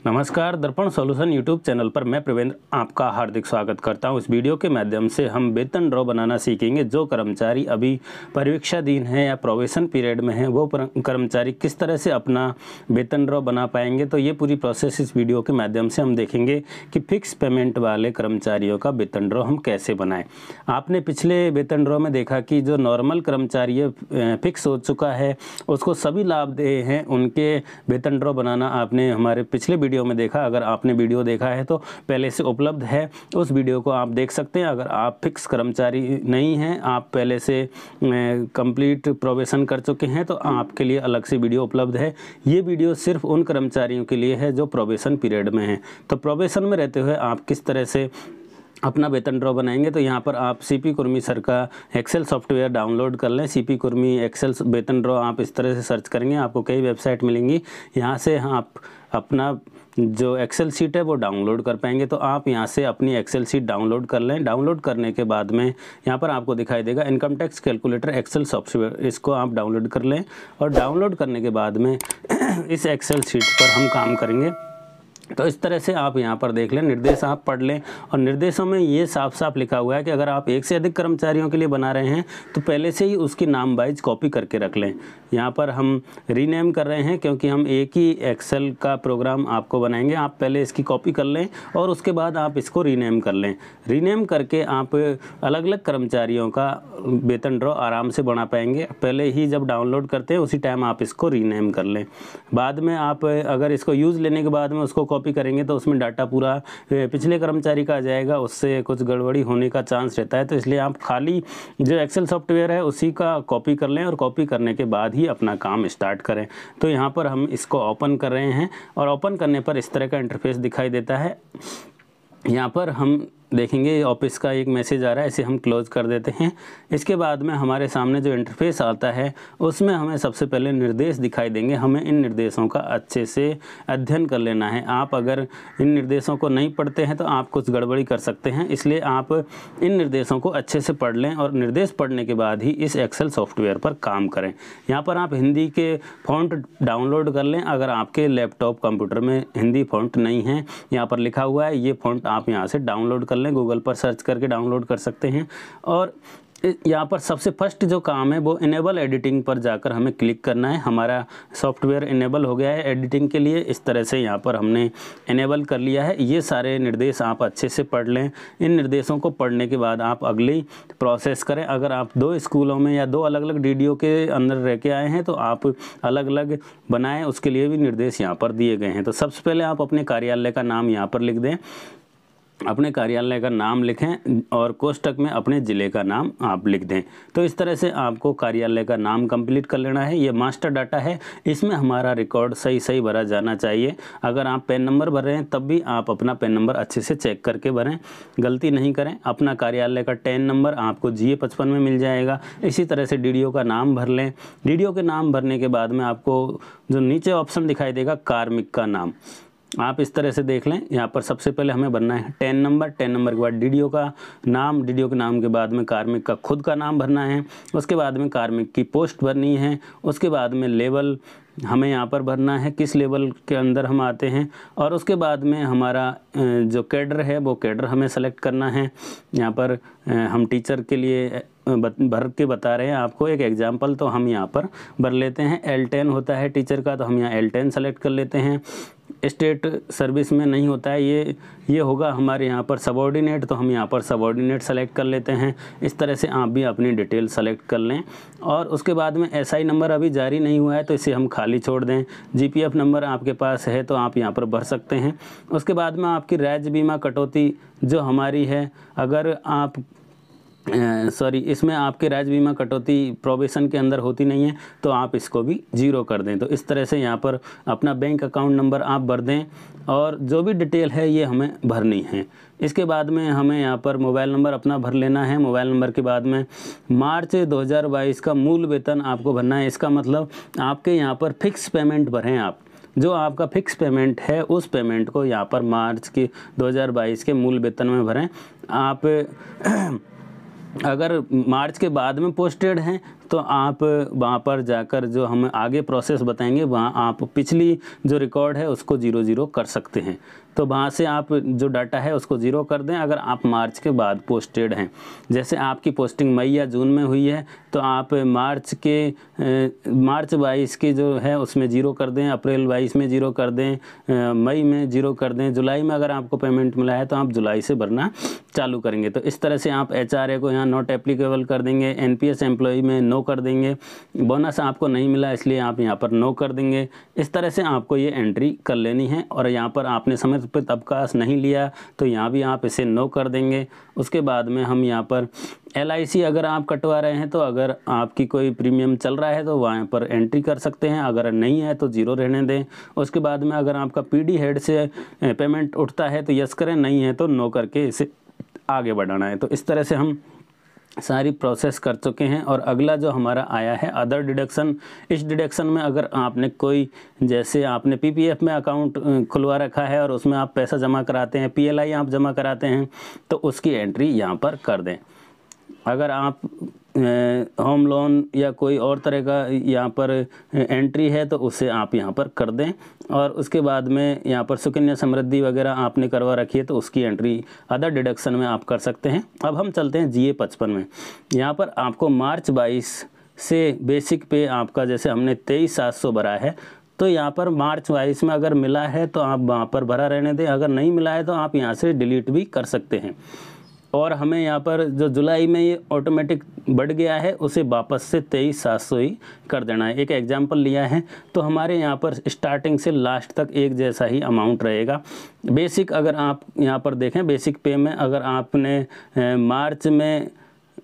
नमस्कार, दर्पण solution YouTube channel पर मैं प्रवेंद्र आपका हार्दिक स्वागत करता हूं। इस वीडियो के माध्यम से हम वेतन ड्रॉ बनाना सीखेंगे। जो कर्मचारी अभी परीक्षाधीन है या प्रोबेशन पीरियड में है वो कर्मचारी किस तरह से अपना वेतन ड्रॉ बना पाएंगे, तो ये पूरी प्रोसेस इस वीडियो के माध्यम से हम देखेंगे कि फिक्स पेमेंट वाले कर्मचारियों का वेतन ड्रॉ हम कैसे बनाएं। आपने पिछले वेतन ड्रॉ में देखा कि जो नॉर्मल कर्मचारी फिक्स हो चुका है उसको सभी लाभ दे हैं, उनके वेतन ड्रॉ बनाना आपने हमारे पिछले वीडियो में देखा। अगर आपने वीडियो देखा है तो पहले से उपलब्ध है, उस वीडियो को आप देख सकते हैं। अगर आप फिक्स कर्मचारी नहीं हैं, आप पहले से कंप्लीट प्रोबेशन कर चुके हैं, तो आपके लिए अलग से वीडियो उपलब्ध है। ये वीडियो सिर्फ उन कर्मचारियों के लिए है जो प्रोबेशन पीरियड में हैं। तो प्रोबेशन में रहते हुए आप किस तरह से अपना वेतन ड्रॉ बनाएंगे, तो यहाँ पर आप सीपी कुर्मी सर का एक्सेल सॉफ्टवेयर डाउनलोड कर लें। सीपी कुर्मी एक्सेल वेतन ड्रॉ आप इस तरह से सर्च करेंगे, आपको कई वेबसाइट मिलेंगी। यहाँ से आप अपना जो एक्सेल शीट है वो डाउनलोड कर पाएंगे। तो आप यहाँ से अपनी एक्सेल शीट डाउनलोड कर लें। डाउनलोड करने के बाद में यहाँ पर आपको दिखाई देगा income tax calculator excel software, इसको आप डाउनलोड कर लें। और डाउनलोड करने के बाद में इस एक्सेल शीट पर हम काम करेंगे। तो इस तरह से आप यहाँ पर देख लें, निर्देश आप पढ़ लें। और निर्देशों में ये साफ साफ लिखा हुआ है कि अगर आप एक से अधिक कर्मचारियों के लिए बना रहे हैं तो पहले से ही उसकी नाम वाइज कॉपी करके रख लें। यहाँ पर हम रीनेम कर रहे हैं क्योंकि हम एक ही एक्सेल का प्रोग्राम आपको बनाएंगे। आप पहले इसकी कॉपी कर लें और उसके बाद आप इसको रीनेम कर लें। रीनेम करके आप अलग अलग कर्मचारियों का वेतन ड्रॉ आराम से बना पाएंगे। पहले ही जब डाउनलोड करते हैं उसी टाइम आप इसको रीनेम कर लें। बाद में आप अगर इसको यूज़ लेने के बाद में उसको कॉपी करेंगे तो उसमें डाटा पूरा पिछले कर्मचारी का आ जाएगा, उससे कुछ गड़बड़ी होने का चांस रहता है। तो इसलिए आप खाली जो एक्सेल सॉफ्टवेयर है उसी का कॉपी कर लें और कॉपी करने के बाद ही अपना काम स्टार्ट करें। तो यहाँ पर हम इसको ओपन कर रहे हैं और ओपन करने पर इस तरह का इंटरफेस दिखाई देता है। यहाँ पर हम देखेंगे ऑफिस का एक मैसेज आ रहा है, इसे हम क्लोज कर देते हैं। इसके बाद में हमारे सामने जो इंटरफेस आता है उसमें हमें सबसे पहले निर्देश दिखाई देंगे। हमें इन निर्देशों का अच्छे से अध्ययन कर लेना है। आप अगर इन निर्देशों को नहीं पढ़ते हैं तो आप कुछ गड़बड़ी कर सकते हैं, इसलिए आप इन निर्देशों को अच्छे से पढ़ लें और निर्देश पढ़ने के बाद ही इस एक्सेल सॉफ्टवेयर पर काम करें। यहाँ पर आप हिंदी के फ़ॉन्ट डाउनलोड कर लें। अगर आपके लैपटॉप कंप्यूटर में हिंदी फ़ॉन्ट नहीं है, यहाँ पर लिखा हुआ है, ये फ़ॉन्ट आप यहाँ से डाउनलोड कर लें, गूगल पर सर्च करके डाउनलोड कर सकते हैं। और यहाँ पर सबसे फर्स्ट जो काम है वो इनेबल एडिटिंग पर जाकर हमें क्लिक करना है। हमारा सॉफ्टवेयर इनेबल हो गया है एडिटिंग के लिए। इस तरह से यहाँ पर हमने इनेबल कर लिया है। ये सारे निर्देश आप अच्छे से पढ़ लें। इन निर्देशों को पढ़ने के बाद आप अगली प्रोसेस करें। अगर आप दो स्कूलों में या दो अलग अलग डीडीओ के अंदर रह के आए हैं तो आप अलग अलग बनाएं, उसके लिए भी निर्देश यहाँ पर दिए गए हैं। तो सबसे पहले आप अपने कार्यालय का नाम यहाँ पर लिख दें, अपने कार्यालय का नाम लिखें और कोष्टक में अपने ज़िले का नाम आप लिख दें। तो इस तरह से आपको कार्यालय का नाम कंप्लीट कर लेना है। ये मास्टर डाटा है, इसमें हमारा रिकॉर्ड सही भरा जाना चाहिए। अगर आप पैन नंबर भर रहे हैं तब भी आप अपना पैन नंबर अच्छे से चेक करके भरें, गलती नहीं करें। अपना कार्यालय का टैन नंबर आपको GA 55 में मिल जाएगा। इसी तरह से डीडीओ का नाम भर लें। डीडीओ के नाम भरने के बाद में आपको जो नीचे ऑप्शन दिखाई देगा कार्मिक का नाम, आप इस तरह से देख लें। यहाँ पर सबसे पहले हमें भरना है टैन नंबर, टैन नंबर के बाद डीडीओ का नाम, डीडीओ के नाम के बाद में कार्मिक का खुद का नाम भरना है। उसके बाद में कार्मिक की पोस्ट भरनी है। उसके बाद में लेवल हमें यहाँ पर भरना है, किस लेवल के अंदर हम आते हैं। और उसके बाद में हमारा जो कैडर है वो कैडर हमें सेलेक्ट करना है। यहाँ पर हम टीचर के लिए भर के बता रहे हैं आपको एक एग्जाम्पल, तो हम यहाँ पर भर लेते हैं। L10 होता है टीचर का, तो हम यहाँ L10 सेलेक्ट कर लेते हैं। स्टेट सर्विस में नहीं होता है, ये होगा हमारे यहाँ पर सबऑर्डिनेट, तो हम यहाँ पर सबऑर्डिनेट सेलेक्ट कर लेते हैं। इस तरह से आप भी अपनी डिटेल सेलेक्ट कर लें। और उसके बाद में SI नंबर अभी जारी नहीं हुआ है तो इसे हम खाली छोड़ दें। GPF नंबर आपके पास है तो आप यहाँ पर भर सकते हैं। उसके बाद में आपकी राज्य बीमा कटौती जो हमारी है, अगर आप इसमें आपके राज्य बीमा कटौती प्रोबेशन के अंदर होती नहीं है तो आप इसको भी 0 कर दें। तो इस तरह से यहाँ पर अपना बैंक अकाउंट नंबर आप भर दें और जो भी डिटेल है ये हमें भरनी है। इसके बाद में हमें यहाँ पर मोबाइल नंबर अपना भर लेना है। मोबाइल नंबर के बाद में मार्च 2022 का मूल वेतन आपको भरना है। इसका मतलब आपके यहाँ पर फिक्स पेमेंट भरें। आप जो आपका फिक्स पेमेंट है उस पेमेंट को यहाँ पर मार्च के 2022 के मूल वेतन में भरें। आप अगर मार्च के बाद में पोस्टेड हैं तो आप वहाँ पर जाकर जो हम आगे प्रोसेस बताएंगे वहाँ आप पिछली जो रिकॉर्ड है उसको 0 कर सकते हैं। तो वहाँ से आप जो डाटा है उसको 0 कर दें अगर आप मार्च के बाद पोस्टेड हैं। जैसे आपकी पोस्टिंग मई या जून में हुई है तो आप मार्च 22 की जो है उसमें 0 कर दें, अप्रैल 22 में 0 कर दें, मई में 0 कर दें, जुलाई में अगर आपको पेमेंट मिला है तो आप जुलाई से भरना चालू करेंगे। तो इस तरह से आप HRA को यहाँ नॉट एप्लीकेबल कर देंगे, NPS एम्प्लॉय में नो कर देंगे, बोनस आपको नहीं मिला इसलिए आप यहाँ पर नो कर देंगे। इस तरह से आपको ये एंट्री कर लेनी है। और यहाँ पर आपने समय पर अवकाश नहीं लिया तो यहाँ भी आप इसे नो कर देंगे। उसके बाद में हम यहाँ पर LIC अगर आप कटवा रहे हैं तो अगर आपकी कोई प्रीमियम चल रहा है तो वहाँ पर एंट्री कर सकते हैं, अगर नहीं है तो 0 रहने दें। उसके बाद में अगर आपका PD हेड से पेमेंट उठता है तो यस करें, नहीं है तो नो करके इसे आगे बढ़ाना है। तो इस तरह से हम सारी प्रोसेस कर चुके हैं। और अगला जो हमारा आया है अदर डिडक्शन, इस डिडक्शन में अगर आपने कोई, जैसे आपने PPF में अकाउंट खुलवा रखा है और उसमें आप पैसा जमा कराते हैं, PLI आप जमा कराते हैं तो उसकी एंट्री यहाँ पर कर दें। अगर आप होम लोन या कोई और तरह का यहाँ पर एंट्री है तो उसे आप यहाँ पर कर दें। और उसके बाद में यहाँ पर सुकन्या समृद्धि वगैरह आपने करवा रखी है तो उसकी एंट्री अदर डिडक्शन में आप कर सकते हैं। अब हम चलते हैं GA 55 में। यहाँ पर आपको मार्च 22 से बेसिक पे आपका, जैसे हमने 23,700 भरा है तो यहाँ पर मार्च 22 में अगर मिला है तो आप वहाँ पर भरा रहने दें, अगर नहीं मिला है तो आप यहाँ से डिलीट भी कर सकते हैं। और हमें यहाँ पर जो जुलाई में ये ऑटोमेटिक बढ़ गया है उसे वापस से 23,700 ही कर देना है। एक एग्जांपल लिया है तो हमारे यहाँ पर स्टार्टिंग से लास्ट तक एक जैसा ही अमाउंट रहेगा। बेसिक अगर आप यहाँ पर देखें, बेसिक पे में अगर आपने मार्च में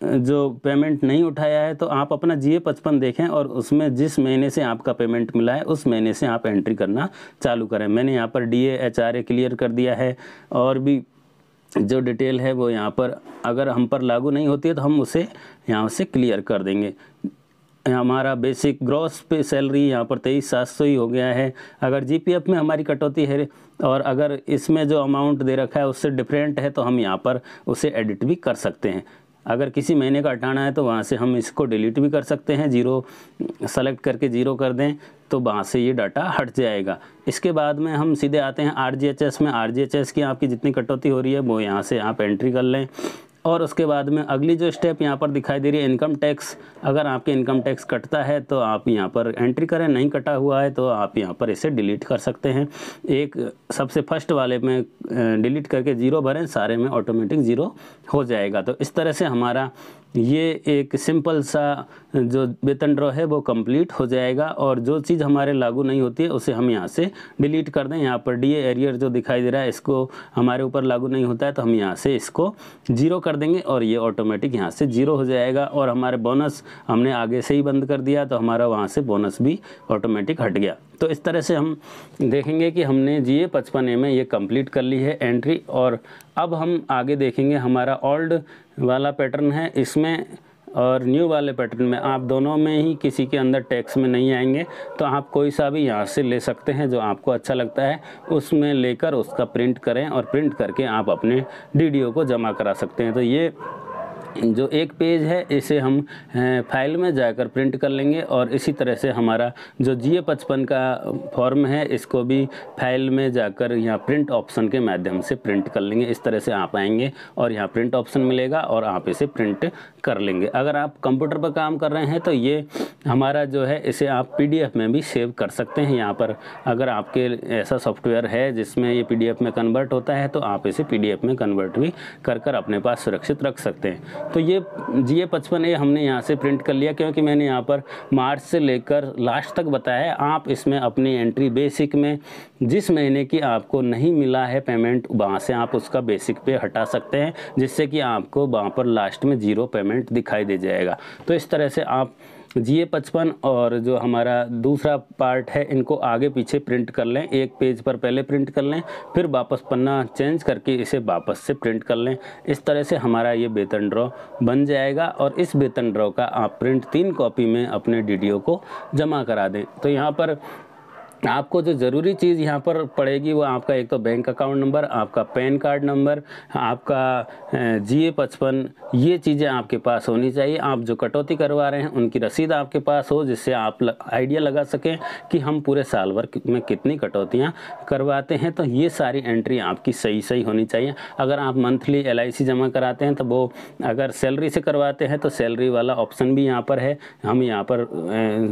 जो पेमेंट नहीं उठाया है तो आप अपना GA 55 देखें और उसमें जिस महीने से आपका पेमेंट मिला है उस महीने से आप एंट्री करना चालू करें। मैंने यहाँ पर DA HRA क्लियर कर दिया है और भी जो डिटेल है वो यहाँ पर अगर हम पर लागू नहीं होती है तो हम उसे यहाँ से क्लियर कर देंगे। हमारा बेसिक ग्रॉस पे सैलरी यहाँ पर 23,700 ही हो गया है। अगर GPF में हमारी कटौती है और अगर इसमें जो अमाउंट दे रखा है उससे डिफरेंट है तो हम यहाँ पर उसे एडिट भी कर सकते हैं। अगर किसी महीने का हटाना है तो वहाँ से हम इसको डिलीट भी कर सकते हैं, 0 सेलेक्ट करके 0 कर दें तो वहाँ से ये डाटा हट जाएगा। इसके बाद में हम सीधे आते हैं RGHS में। RGHS की आपकी जितनी कटौती हो रही है वो यहाँ से आप एंट्री कर लें। और उसके बाद में अगली जो स्टेप यहाँ पर दिखाई दे रही है इनकम टैक्स, अगर आपके इनकम टैक्स कटता है तो आप यहाँ पर एंट्री करें, नहीं कटा हुआ है तो आप यहाँ पर इसे डिलीट कर सकते हैं। एक सबसे फर्स्ट वाले में डिलीट करके 0 भरें, सारे में ऑटोमेटिक 0 हो जाएगा। तो इस तरह से हमारा ये एक सिंपल सा जो वेतन ड्रॉ है वो कंप्लीट हो जाएगा। और जो चीज़ हमारे लागू नहीं होती है उसे हम यहाँ से डिलीट कर दें। यहाँ पर DA एरियर जो दिखाई दे रहा है इसको हमारे ऊपर लागू नहीं होता है तो हम यहाँ से इसको 0 कर देंगे और ये ऑटोमेटिक यहाँ से 0 हो जाएगा। और हमारे बोनस हमने आगे से ही बंद कर दिया तो हमारा वहाँ से बोनस भी ऑटोमेटिक हट गया। तो इस तरह से हम देखेंगे कि हमने GA 55A में ये कंप्लीट कर ली है एंट्री। और अब हम आगे देखेंगे हमारा ओल्ड वाला पैटर्न है इसमें और न्यू वाले पैटर्न में आप दोनों में ही किसी के अंदर टैक्स में नहीं आएंगे तो आप कोई सा भी यहाँ से ले सकते हैं जो आपको अच्छा लगता है उसमें लेकर उसका प्रिंट करें और प्रिंट करके आप अपने DDO को जमा करा सकते हैं। तो ये जो एक पेज है इसे हम फाइल में जाकर प्रिंट कर लेंगे और इसी तरह से हमारा जो GA 55 का फॉर्म है इसको भी फाइल में जाकर यहाँ प्रिंट ऑप्शन के माध्यम से प्रिंट कर लेंगे। इस तरह से आप आएंगे और यहाँ प्रिंट ऑप्शन मिलेगा और आप इसे प्रिंट कर लेंगे। अगर आप कंप्यूटर पर काम कर रहे हैं तो ये हमारा जो है इसे आप PDF में भी सेव कर सकते हैं। यहाँ पर अगर आपके ऐसा सॉफ्टवेयर है जिसमें ये PDF में कन्वर्ट होता है तो आप इसे PDF में कन्वर्ट भी कर अपने पास सुरक्षित रख सकते हैं। तो ये GA 55A हमने यहाँ से प्रिंट कर लिया क्योंकि मैंने यहाँ पर मार्च से लेकर लास्ट तक बताया है। आप इसमें अपनी एंट्री बेसिक में जिस महीने की आपको नहीं मिला है पेमेंट वहाँ से आप उसका बेसिक पे हटा सकते हैं जिससे कि आपको वहाँ पर लास्ट में 0 पेमेंट दिखाई दे जाएगा। तो इस तरह से आप GA 55 और जो हमारा दूसरा पार्ट है इनको आगे पीछे प्रिंट कर लें। एक पेज पर पहले प्रिंट कर लें फिर वापस पन्ना चेंज करके इसे वापस से प्रिंट कर लें। इस तरह से हमारा ये वेतन ड्रॉ बन जाएगा और इस वेतन ड्रॉ का आप प्रिंट 3 कॉपी में अपने DDO को जमा करा दें। तो यहाँ पर आपको जो ज़रूरी चीज़ यहाँ पर पड़ेगी वो आपका एक तो बैंक अकाउंट नंबर, आपका पैन कार्ड नंबर, आपका GA55, ये चीज़ें आपके पास होनी चाहिए। आप जो कटौती करवा रहे हैं उनकी रसीद आपके पास हो, जिससे आप आइडिया लगा सकें कि हम पूरे साल भर में कितनी कटौतियाँ करवाते हैं। तो ये सारी एंट्री आपकी सही होनी चाहिए। अगर आप मंथली LIC जमा कराते हैं तो वो अगर सैलरी से करवाते हैं तो सैलरी वाला ऑप्शन भी यहाँ पर है। हम यहाँ पर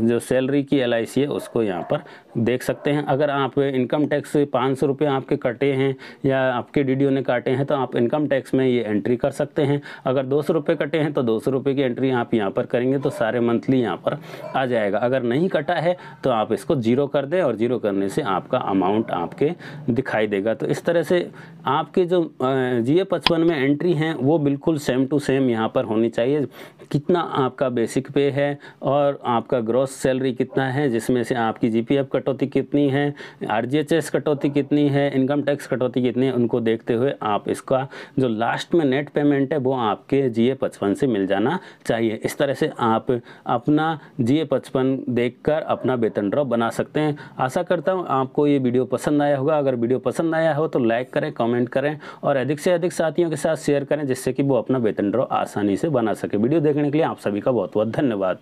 जो सैलरी की LIC है उसको यहाँ पर देख सकते हैं। अगर आप इनकम टैक्स से 500 रुपये आपके कटे हैं या आपके DDO ने काटे हैं तो आप इनकम टैक्स में ये एंट्री कर सकते हैं। अगर 200 रुपये कटे हैं तो 200 रुपये की एंट्री आप यहाँ पर करेंगे तो सारे मंथली यहाँ पर आ जाएगा। अगर नहीं कटा है तो आप इसको 0 कर दें और 0 करने से आपका अमाउंट आपके दिखाई देगा। तो इस तरह से आपके जो GA55 में एंट्री हैं वो बिल्कुल सेम टू सेम यहाँ पर होनी चाहिए। कितना आपका बेसिक पे है और आपका ग्रॉस सैलरी कितना है, जिसमें से आपकी GPF कटौती कितनी है, RGHS कटौती कितनी है, इनकम टैक्स कटौती कितनी है, उनको देखते हुए आप इसका जो लास्ट में नेट पेमेंट है वो आपके GA55 से मिल जाना चाहिए। इस तरह से आप अपना GA55 देखकर अपना वेतन ड्रॉप बना सकते हैं। आशा करता हूँ आपको ये वीडियो पसंद आया होगा। अगर वीडियो पसंद आया हो तो लाइक करें, कमेंट करें और अधिक से अधिक साथियों के साथ शेयर करें, जिससे कि वो अपना वेतन ड्रॉप आसानी से बना सके। वीडियो देखने के लिए आप सभी का बहुत बहुत धन्यवाद।